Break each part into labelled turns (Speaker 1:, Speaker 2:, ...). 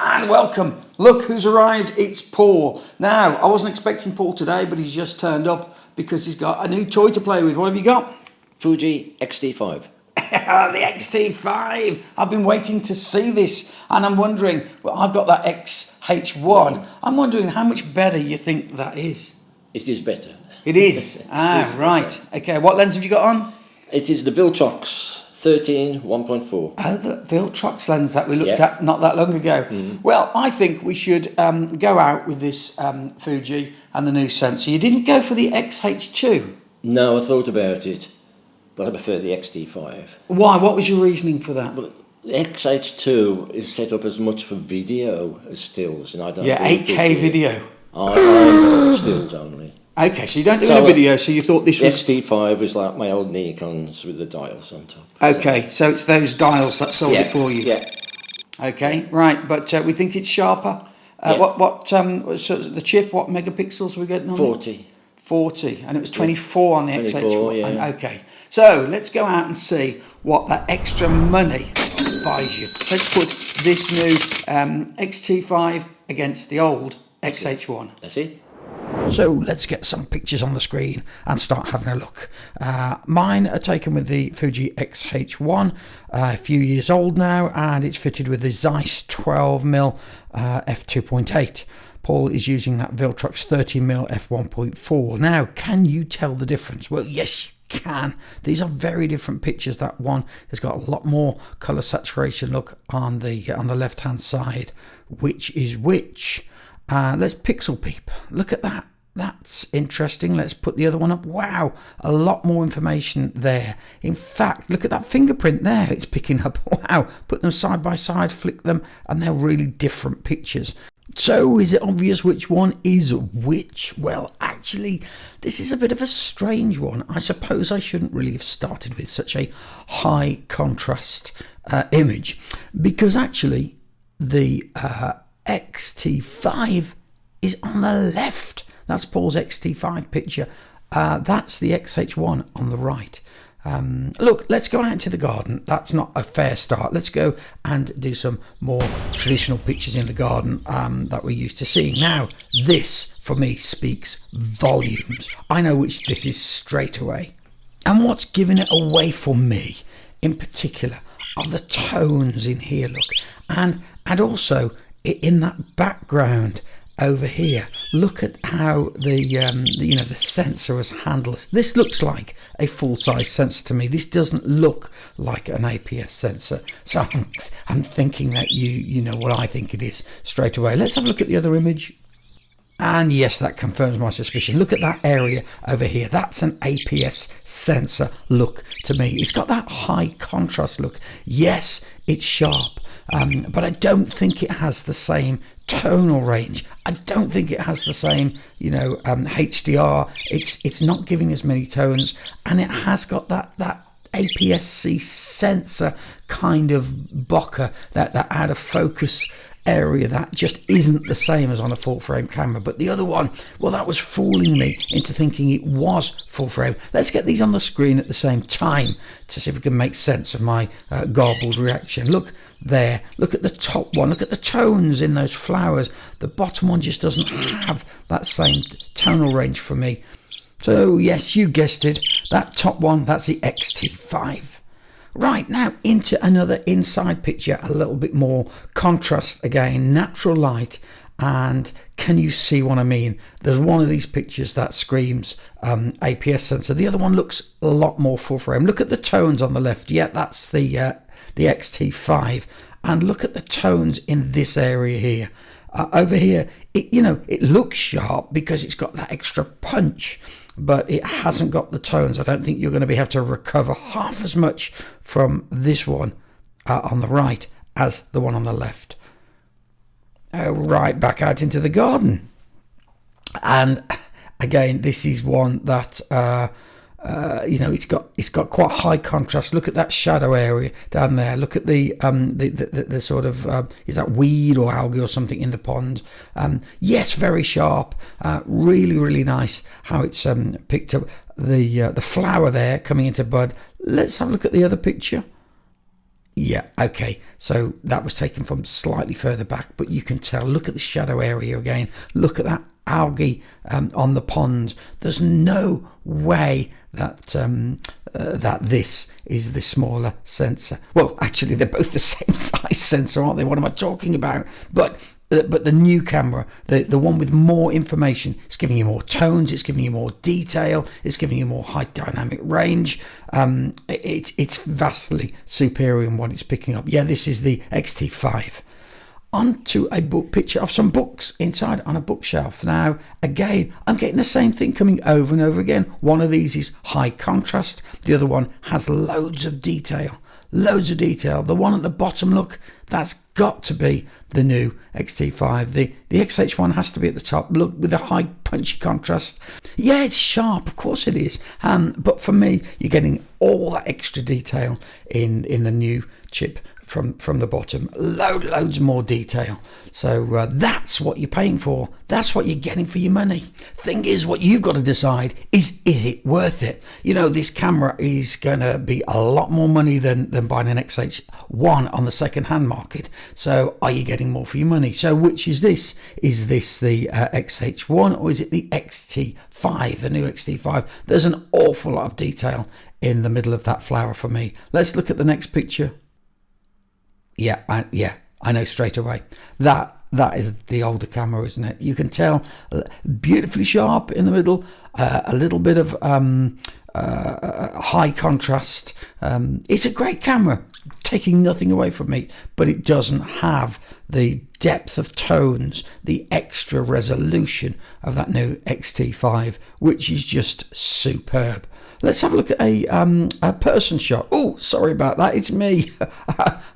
Speaker 1: And welcome. Look who's arrived. It's Paul. Now, I wasn't expecting Paul today, but he's just turned up because he's got a new toy to play with. What have you got?
Speaker 2: Fuji X-t5.
Speaker 1: The X-T5. I've been waiting to see this, and I'm wondering, well, I've got that X-H1. I'm wondering how much better you think that is.
Speaker 2: It is better.
Speaker 1: It is? Right. Okay, what lens have you got on?
Speaker 2: It is the Viltrox 13 1.4.
Speaker 1: Oh, the Viltrox lens that we looked at not that long ago. Well, I think we should go out with this Fuji and the new sensor. You didn't go for the X-H2?
Speaker 2: No, I thought about it, but I prefer the X-T5.
Speaker 1: Why? What was your reasoning for that?
Speaker 2: Well, the X-H2 is set up as much for video as stills, and I don't.
Speaker 1: Yeah, 8K video.
Speaker 2: I stills only.
Speaker 1: Okay, so you don't do any video, so you thought this was...
Speaker 2: X-T5 was like my old Nikons with the dials on top.
Speaker 1: Okay, so it's those dials that sold it for you.
Speaker 2: Yeah.
Speaker 1: Okay, right, but we think it's sharper. So the chip, what megapixels are we getting on
Speaker 2: 40.
Speaker 1: 40, and it was 24 on the X-H1.
Speaker 2: Yeah.
Speaker 1: Okay, so let's go out and see what that extra money buys you. Let's put this new X-T5 against the old X-H1.
Speaker 2: That's it.
Speaker 1: So let's get some picters on the screen and start having a look. Mine are taken with the Fuji X-H1, a few years old now, and it's fitted with the Zeiss 12mm f2.8. Paul is using that Viltrox 30mm f1.4. Now, can you tell the difference? Well, yes, you can. These are very different pictures. That one has got a lot more color saturation. Look on the left hand side, which is which. Let's pixel peep. Look at that. That's interesting. Let's put the other one up. Wow, a lot more information there. In fact, look at that fingerprint there. It's picking up. Wow, put them side by side, flick them, and they're really different pictures. So is it obvious which one is which? Well, actually, this is a bit of a strange one. I suppose I shouldn't really have started with such a high contrast image, because actually the X-T5 is on the left. That's Paul's X-T5 picture. That's the X-H1 on the right. Look, let's go out into the garden. That's not a fair start. Let's go and do some more traditional pictures in the garden that we're used to seeing. Now, this, for me, speaks volumes. I know which this is straight away. And what's giving it away for me, in particular, are the tones in here, look. And also, in that background over here, look at how the sensor has handled this. Looks like a full-size sensor to me. This doesn't look like an APS sensor, so I'm thinking that you know what I think it is straight away. Let's have a look at the other image. And yes, that confirms my suspicion. Look at that area over here. That's an APS sensor look to me. It's got that high contrast look. Yes, it's sharp, but I don't think it has the same tonal range. I don't think it has the same, HDR. It's not giving as many tones, and it has got that APS-C sensor kind of bokeh, that out of focus area that just isn't the same as on a full frame camera. But the other one, well, that was fooling me into thinking it was full frame. Let's get these on the screen at the same time to see if we can make sense of my garbled reaction. Look there, look at the top one, look at the tones in those flowers. The bottom one just doesn't have that same tonal range for me. So yes, you guessed it, that top one, that's the X-T5. Right, now into another inside picture, a little bit more contrast again, natural light, and can you see what I mean? There's one of these pictures that screams APS sensor. The other one looks a lot more full frame. Look at the tones on the left. Yeah, that's the X-T5. And look at the tones in this area here. Over here, it looks sharp because it's got that extra punch, but it hasn't got the tones. I don't think you're going to have to recover half as much from this one on the right as the one on the left. Right, back out into the garden. And again, this is one that it's got quite high contrast. Look at that shadow area down there. Look at the sort of is that weed or algae or something in the pond? Yes, very sharp. Really nice how it's picked up the flower there coming into bud. Let's have a look at the other picture. Yeah, okay, so that was taken from slightly further back, but you can tell. Look at the shadow area again. Look at that algae on the pond. There's no way that that this is the smaller sensor. Well, actually, they're both the same size sensor, aren't they? What am I talking about? But the new camera, the one with more information, it's giving you more tones, it's giving you more detail, it's giving you more high dynamic range. It's vastly superior in what it's picking up. Yeah, this is the X-T5. Onto a book picture of some books inside on a bookshelf. Now, again, I'm getting the same thing coming over and over again. One of these is high contrast. The other one has loads of detail. Loads of detail. The one at the bottom, look, that's got to be the new X-T5. The X-H1 has to be at the top. Look, with a high punchy contrast. Yeah, it's sharp, of course it is. But for me, you're getting all that extra detail in the new chip from the bottom. Loads more detail. So that's what you're paying for. That's what you're getting for your money. Thing is, what you've got to decide is it worth it? You know, this camera is going to be a lot more money than buying an X-H1 on the second-hand market. So are you getting more for your money? So which is this? Is this the X-H1 or is it the X-T5, the new X-T5? There's an awful lot of detail in the middle of that flower for me. Let's look at the next picture. Yeah, I know straight away. That is the older camera, isn't it? You can tell, beautifully sharp in the middle, a little bit of high contrast. It's a great camera, taking nothing away from me, but it doesn't have the depth of tones, the extra resolution of that new X-T5, which is just superb. Let's have a look at a person shot. Oh, sorry about that. It's me.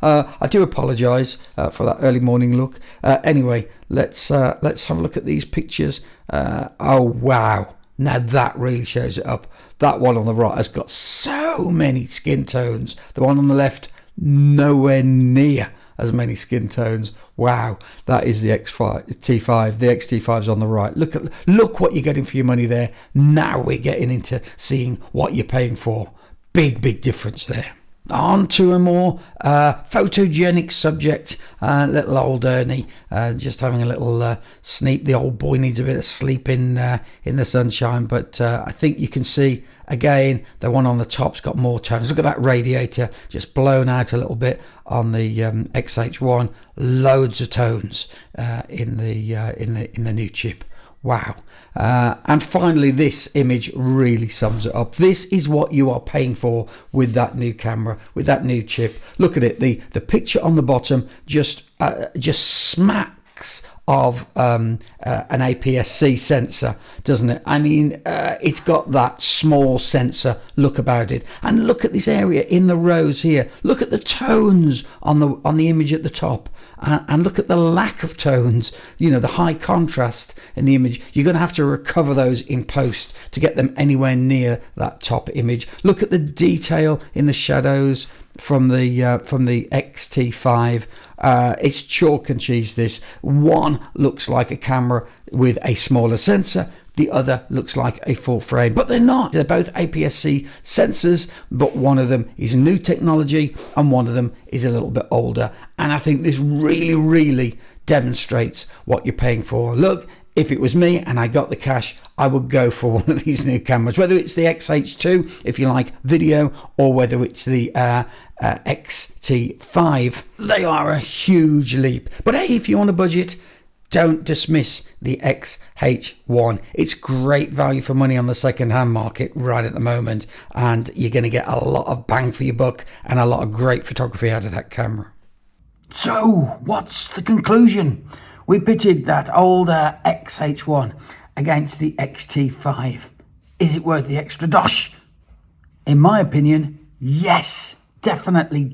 Speaker 1: I do apologise for that early morning look. Anyway, let's have a look at these pictures. Oh, wow. Now that really shows it up. That one on the right has got so many skin tones. The one on the left, nowhere near as many skin tones. Wow, that is the X-T5. The X-T5's on the right. Look what you're getting for your money there. Now we're getting into seeing what you're paying for. Big difference there. On to a more photogenic subject. Little old Ernie, just having a little sleep. The old boy needs a bit of sleep in the sunshine, but I think you can see again the one on the top's got more tones. Look at that radiator just blown out a little bit on the X-H1. Loads of tones in the new chip. Wow. And finally, this image really sums it up. This is what you are paying for with that new camera, with that new chip. Look at it. The picture on the bottom just smacks of an APS-C sensor, doesn't it? I mean, it's got that small sensor look about it. And look at this area in the rows here. Look at the tones on the image at the top. And look at the lack of tones, you know, the high contrast in the image. You're going to have to recover those in post to get them anywhere near that top image. Look at the detail in the shadows from the X-T5. It's chalk and cheese, this. One looks like a camera with a smaller sensor. The other looks like a full frame, but they're not. They're both APS-C sensors, but one of them is new technology and one of them is a little bit older. And I think this really demonstrates what you're paying for. Look, if it was me and I got the cash, I would go for one of these new cameras, whether it's the X-H2, if you like video, or whether it's the X-T5. They are a huge leap. But hey, if you want a budget, don't dismiss the X-H1. It's great value for money on the second-hand market right at the moment, and you're going to get a lot of bang for your buck and a lot of great photography out of that camera. So, what's the conclusion? We pitted that older X-H1 against the X-T5. Is it worth the extra dosh? In my opinion, yes. Definitely.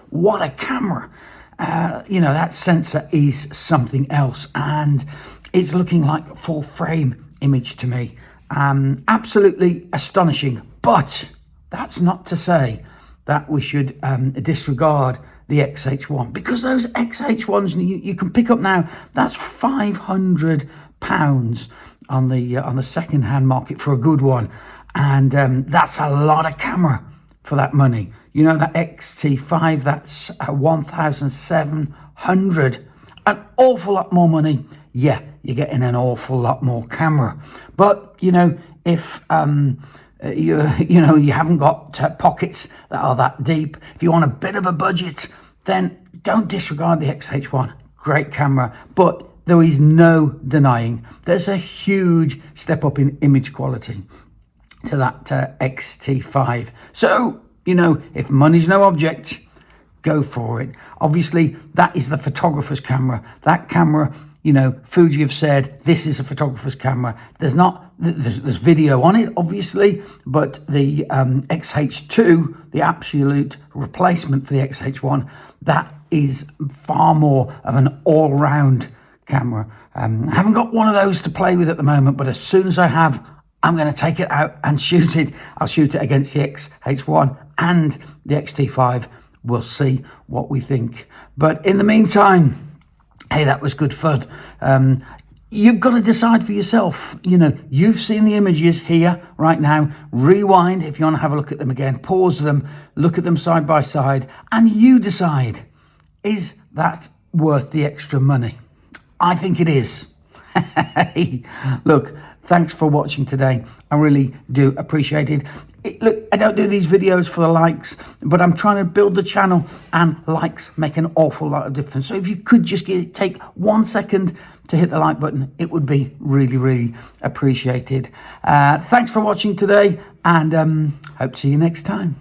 Speaker 1: What a camera. You know, that sensor is something else, and it's looking like a full frame image to me. Absolutely astonishing, but that's not to say that we should disregard the X-H1, because those X-H1s you can pick up now, that's £500 on the second-hand market for a good one, and that's a lot of camera for that money. You know, that X-T5, that's 1,700, an awful lot more money. Yeah, you're getting an awful lot more camera. But, you know, if you haven't got pockets that are that deep, if you want a bit of a budget, then don't disregard the X-H1. Great camera, but there is no denying there's a huge step up in image quality to that X-T5. So, you know, if money's no object, go for it. Obviously, that is the photographer's camera. That camera, you know, Fuji have said this is a photographer's camera. There's video on it, obviously, but the X-H2, the absolute replacement for the X-H1, that is far more of an all-round camera. I haven't got one of those to play with at the moment, but as soon as I have, I'm going to take it out and shoot it. I'll shoot it against the X-H1 and the X-T5. We'll see what we think. But in the meantime, hey, that was good fun. You've got to decide for yourself. You know, you've seen the images here right now. Rewind if you want to have a look at them again. Pause them, look at them side by side, and you decide, is that worth the extra money? I think it is. Look, thanks for watching today. I really do appreciate it. Look, I don't do these videos for the likes, but I'm trying to build the channel, and likes make an awful lot of difference. So if you could just take 1 second to hit the like button, it would be really, really appreciated. Thanks for watching today, and hope to see you next time.